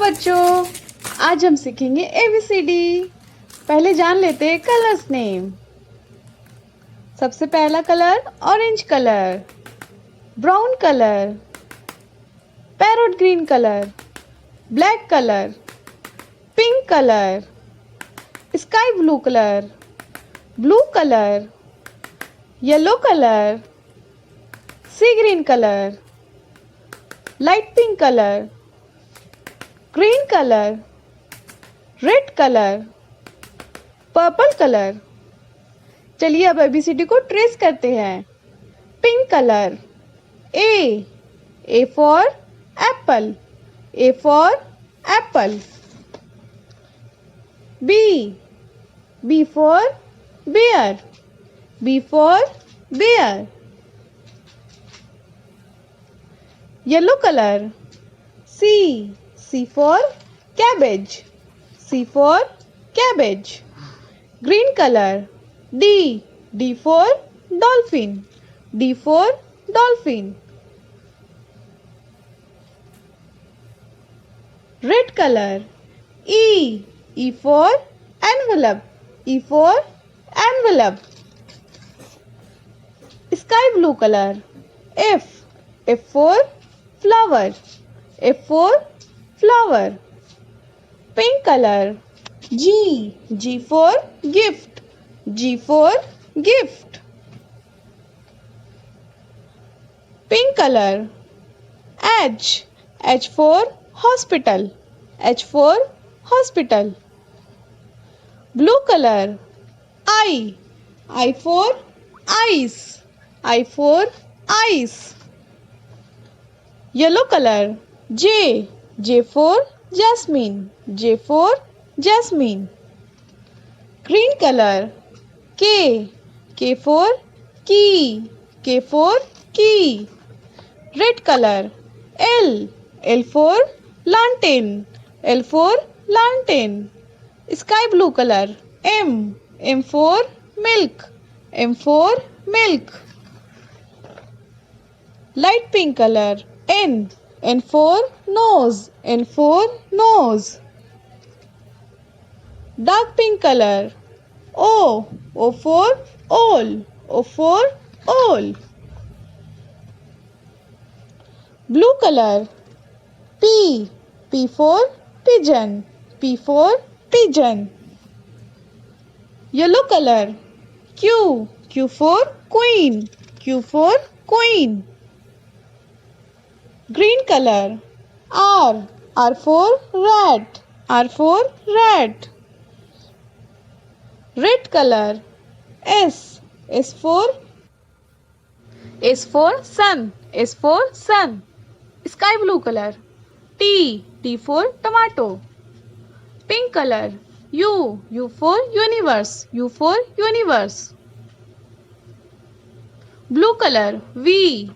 बच्चों, आज हम सीखेंगे एबीसीडी। पहले जान लेते हैं कलर्स नेम। सबसे पहला colour orange colour, brown colour, parrot green colour, black colour, pink colour, sky blue colour, blue colour, yellow colour, sea green colour, light pink colour, green colour, red colour, purple colour. चलिए अब A B C D को trace करते हैं। Pink colour, A for apple, A for apple. B for bear, B for bear. Yellow colour, C for cabbage, C for cabbage. Green color, D for dolphin, D for dolphin. Red color, E for envelope, E for envelope. Sky blue color, F for flower, F for flower. Pink color, G for gift, G for gift. Pink color, H for hospital, H for hospital. Blue color, I for ice, I for ice. Yellow color, J for jasmine, J for jasmine. Green color, K for key, K for key. Red color, L for lantern, L for lantern. Sky blue color, M for milk, M for milk. Light pink color, N for nose, N for nose. Dark pink color, O for owl, O for owl. Blue color, P for pigeon, P for pigeon. Yellow color, Q for queen, Q for queen. Green color, R for rat, R for rat. Red color, S for sun, S for sun. Sky blue color, T for tomato. Pink color, U for universe, U for universe. Blue color, V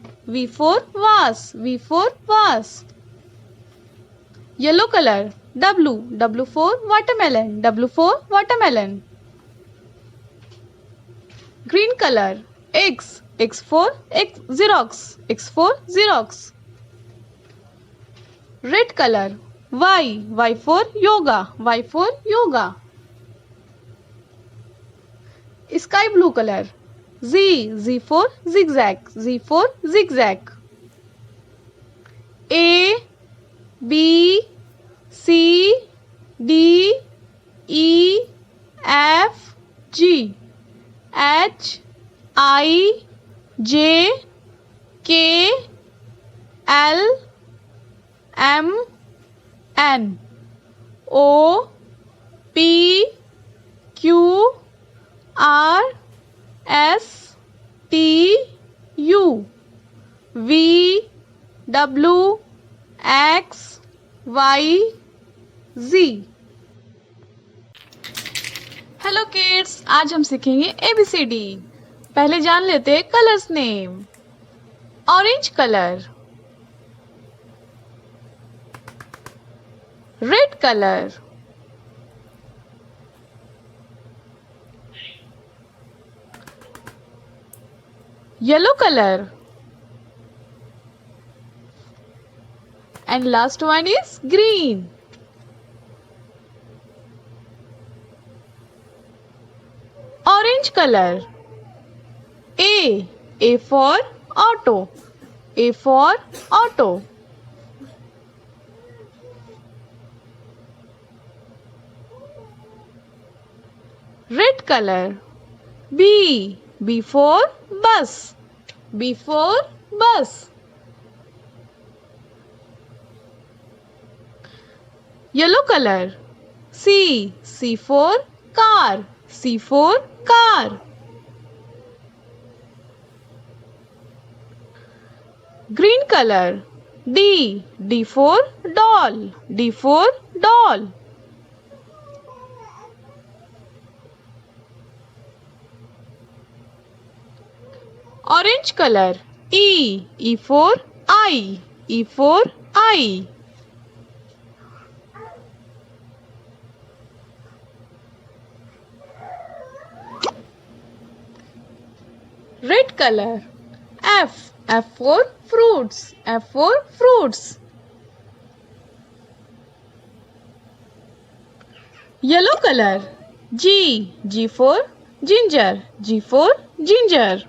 for vase, V for vase. Yellow color, W for watermelon, W for watermelon. Green color, X for Xerox, X for Xerox. Red color, Y for yoga, Y for yoga. Sky blue color, Z for zigzag, Z for zigzag. A B C D E F G H I J K L M N O P Q R S T U V W X Y Z। Hello kids, आज हम सीखेंगे ABCD. पहले जान लेते हैं colours name. Orange colour, red colour, yellow colour, and last one is green. Orange color. A for auto. A for auto. Red color. B for bus. B for bus. Yellow color. C for car. C for car. Green color. D for doll. D for doll. Orange color. E for eye. E for eye. Red color. F for fruits. F for fruits. Yellow color. G for ginger. G for ginger.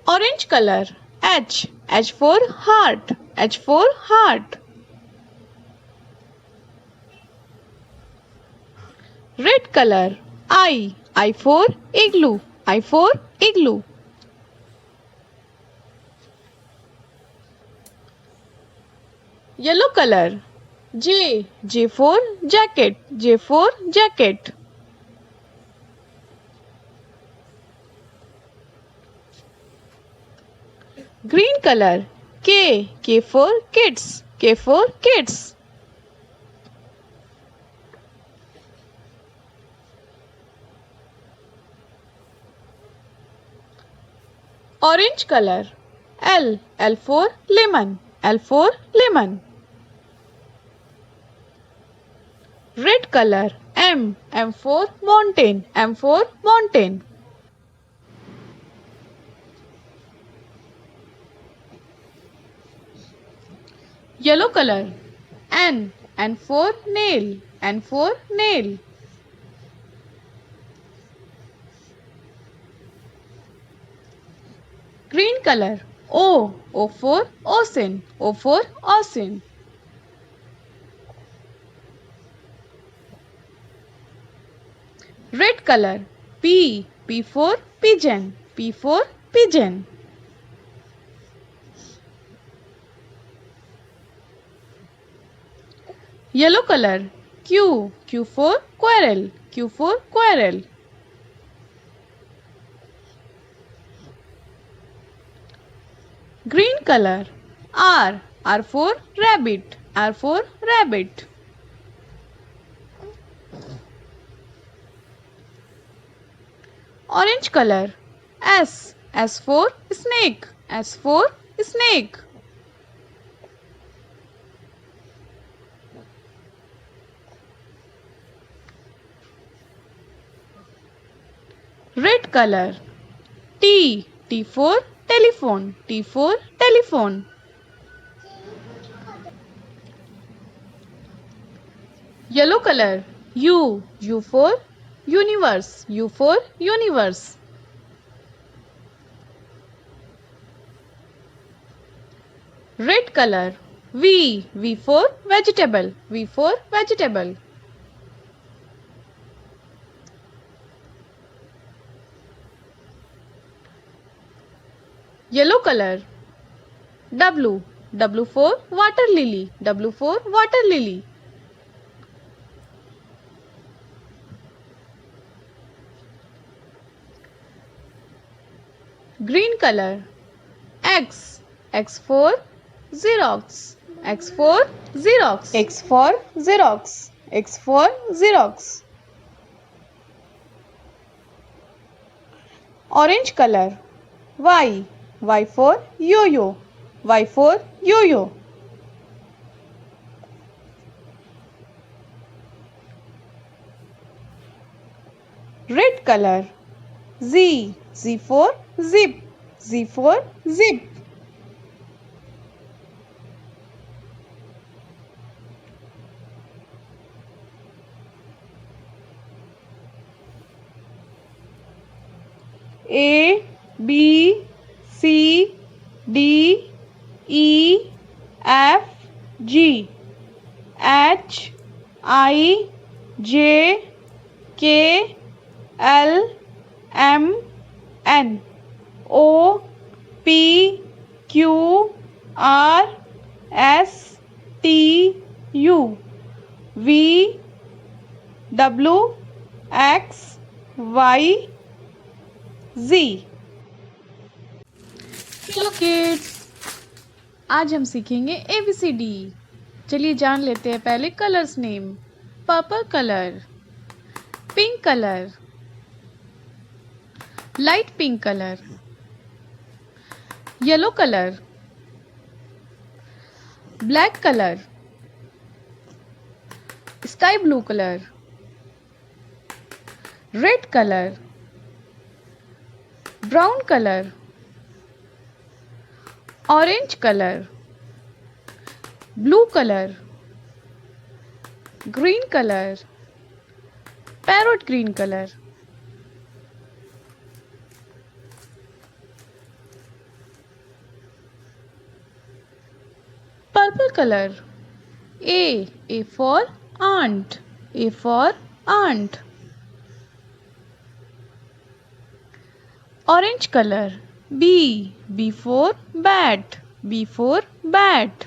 Orange color. H for heart. H for heart. Red color. I for igloo. I for igloo. Yellow color. J for jacket. J for jacket. Green color. K for kids. K for kids. Orange color. L for lemon. L for lemon. Red color. M for mountain. M for mountain. Yellow color. N for nail. N for nail. Green color. O for ocean. O for ocean. Red color. P for pigeon. P for pigeon. Yellow color. Q for squirrel. Q for squirrel. Green color. R for rabbit. R for rabbit. Orange color. S for snake. S for snake. Red color. T for telephone. T for telephone. Yellow color. U for universe. U for universe. Red color. V for vegetable. V for vegetable. Yellow color. W for water lily. W for water lily. Green color. X for Xerox. X for Xerox. X for Xerox. X for Xerox. Orange color. Y for yo-yo. Y for yo-yo. Red color. Z for zip. Z for zip. A B C D E F G H I J K L M N O P Q R S T U V W X Y Z। Hello kids, आज हम सीखेंगे ABCD। चलिए जान लेते हैं पहले colours name. Purple colour, pink colour, light pink colour, yellow colour, black colour, sky blue colour, red colour, brown colour, orange colour, blue colour, green colour, parrot green colour. Purple colour, A for ant, A for ant। Orange color, B for bat, B for bat।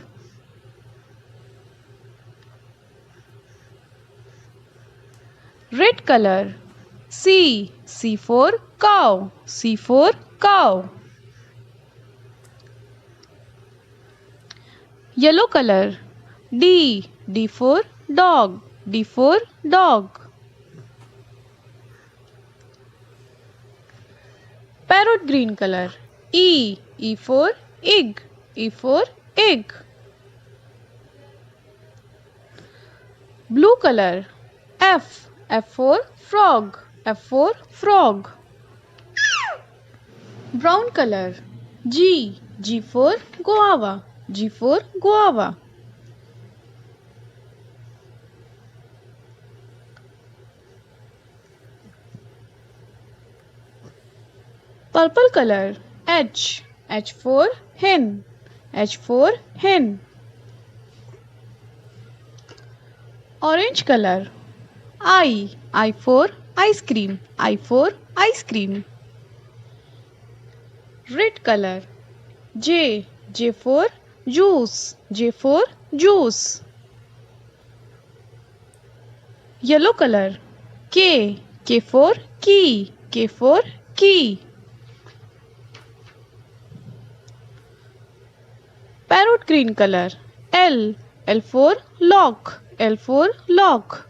Red color, C for cow, C for cow। Yellow color, D for dog, D for dog। Parrot green color, E for egg, E for egg। Blue color, F for frog, F for frog। Brown color, G for guava, G for guava। Purple color, H for hen, H for hen। Orange color, I for ice cream, I for ice cream। Red color, J for juice, J for juice। Yellow color, K for key, K for key। Parrot green color, L for lock, L for lock।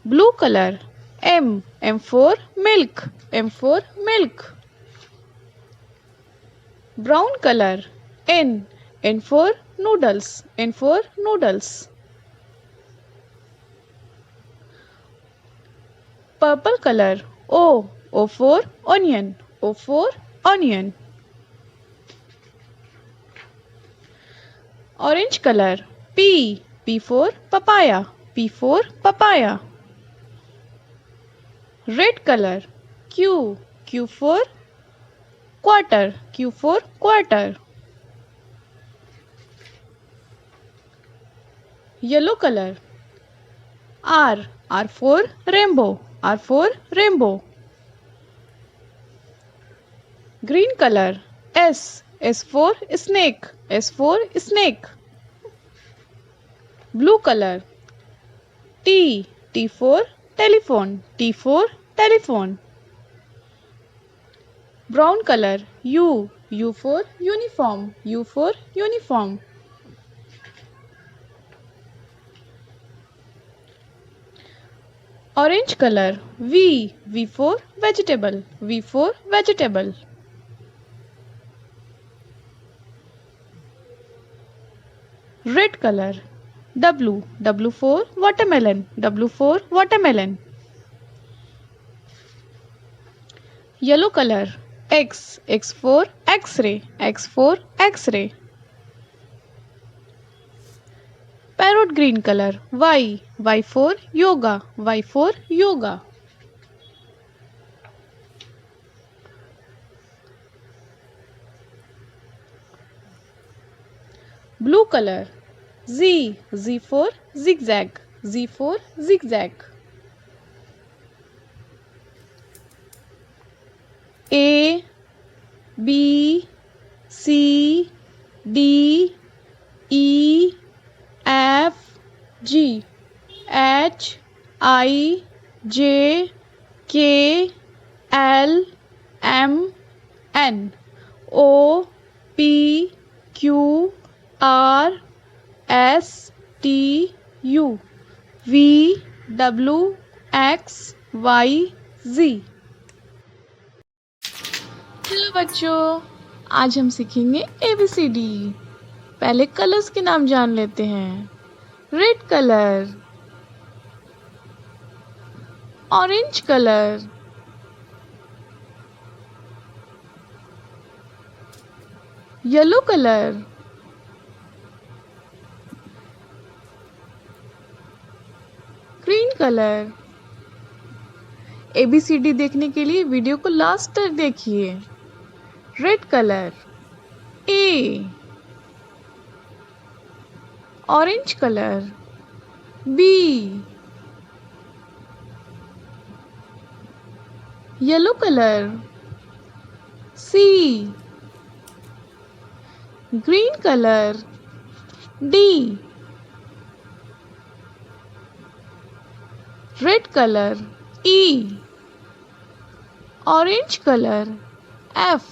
Blue color, M for milk, M for milk। Brown color, N for noodles, N for noodles। Purple color, O for onion, O for onion। Orange color, P for papaya, P for papaya। Red color, Q for quarter, Q for quarter। Yellow color, R for rainbow, R for rainbow। Green color, S for snake, S for snake। Blue color, T for telephone, T for telephone। Brown color, U for uniform, U for uniform। Orange color, V for vegetable, V for vegetable। Red color, W for watermelon, W for watermelon। Yellow color, X for X-ray, X for X-ray। Parrot green color, Y for yoga, Y for yoga। Blue color. Z. Z for zigzag. Z for zigzag. A, B, C, D, E, F, G, H, I, J, K, L, M, N, O, P, Q, R, S, T, U, V, W, X, Y, Z। Hello बच्चों, आज हम सीखेंगे ABCD। पहले colours के नाम जान लेते हैं। Red colour, orange colour, yellow colour, green colour. ABCD देखने के लिए वीडियो को लास्ट तक देखिए। Red colour, A, orange colour, B, yellow colour, C, green colour, D, red colour, E, orange colour, F,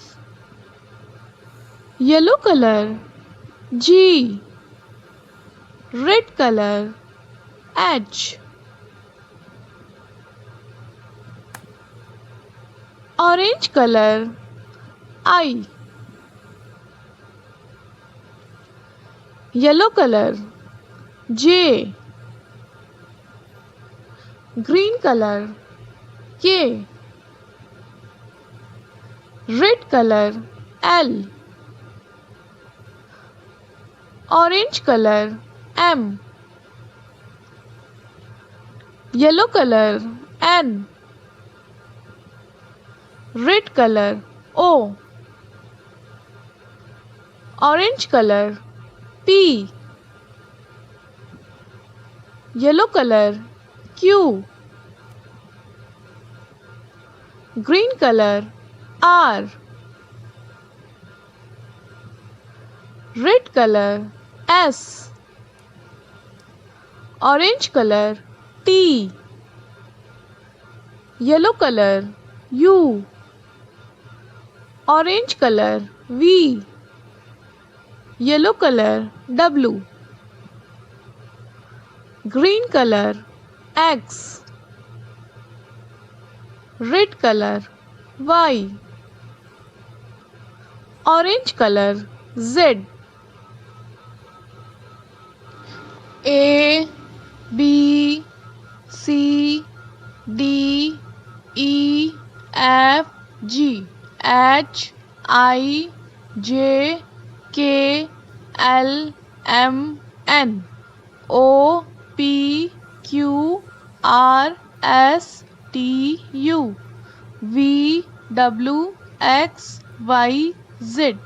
yellow colour, G, red colour, H, orange colour, I, yellow colour, J, green colour, K, red colour, L, orange colour, M, yellow colour, N, red colour, O, orange colour, P, yellow colour, Q, green colour, R, red colour, S, orange colour, T, yellow colour, U, orange colour, V, yellow colour, W, green colour, X, red colour, Y, orange colour, Z। A, B, C, D, E, F, G, H, I, J, K, L, M, N, O, P, Q, R, S, T, U, V, W, X, Y, Z।